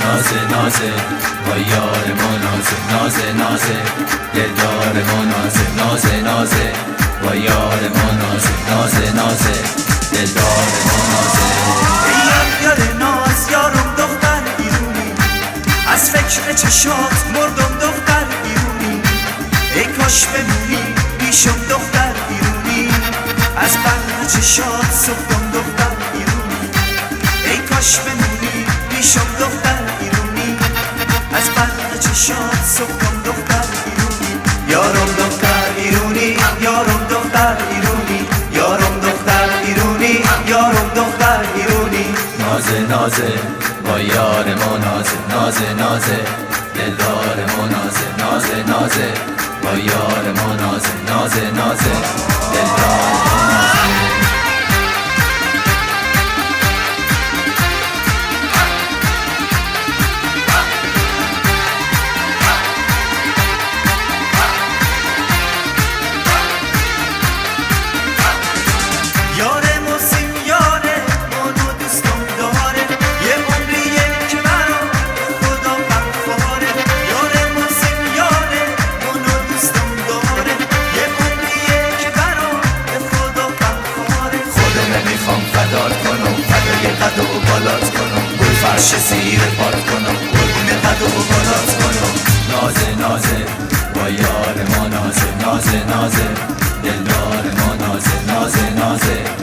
نازه نازه با یار ما نازه نازه نازه دلدار ما نازه نازه نازه با یار ما نازه نازه نازه دلدار ما نازه یار ناز یارم دختر ایرونی از فکر چشات مردم دختر ایرونی ای کاش بمونی بیشم دختر ایرونی از بند چشات سوختم دختر ایرونی ای کاش بمونی بیشم دختر ایرونی از بند چشات سوختم دختر ایرونی یارم دختر ایرونی یارم دختر ایرونی یارم دختر ایرونی یارم دختر ایرونی نازه نازه با یار ما نازه نازه نازه دلدار ما نازه نازه نازه با یار ما نازه نازه نازه دلدار ما نازه قد و بالات کنم گل فرش زیر پات کنم قربون قد و بالات کنم نازه نازه با یار ما نازه نازه نازه دلدار ما نازه نازه نازه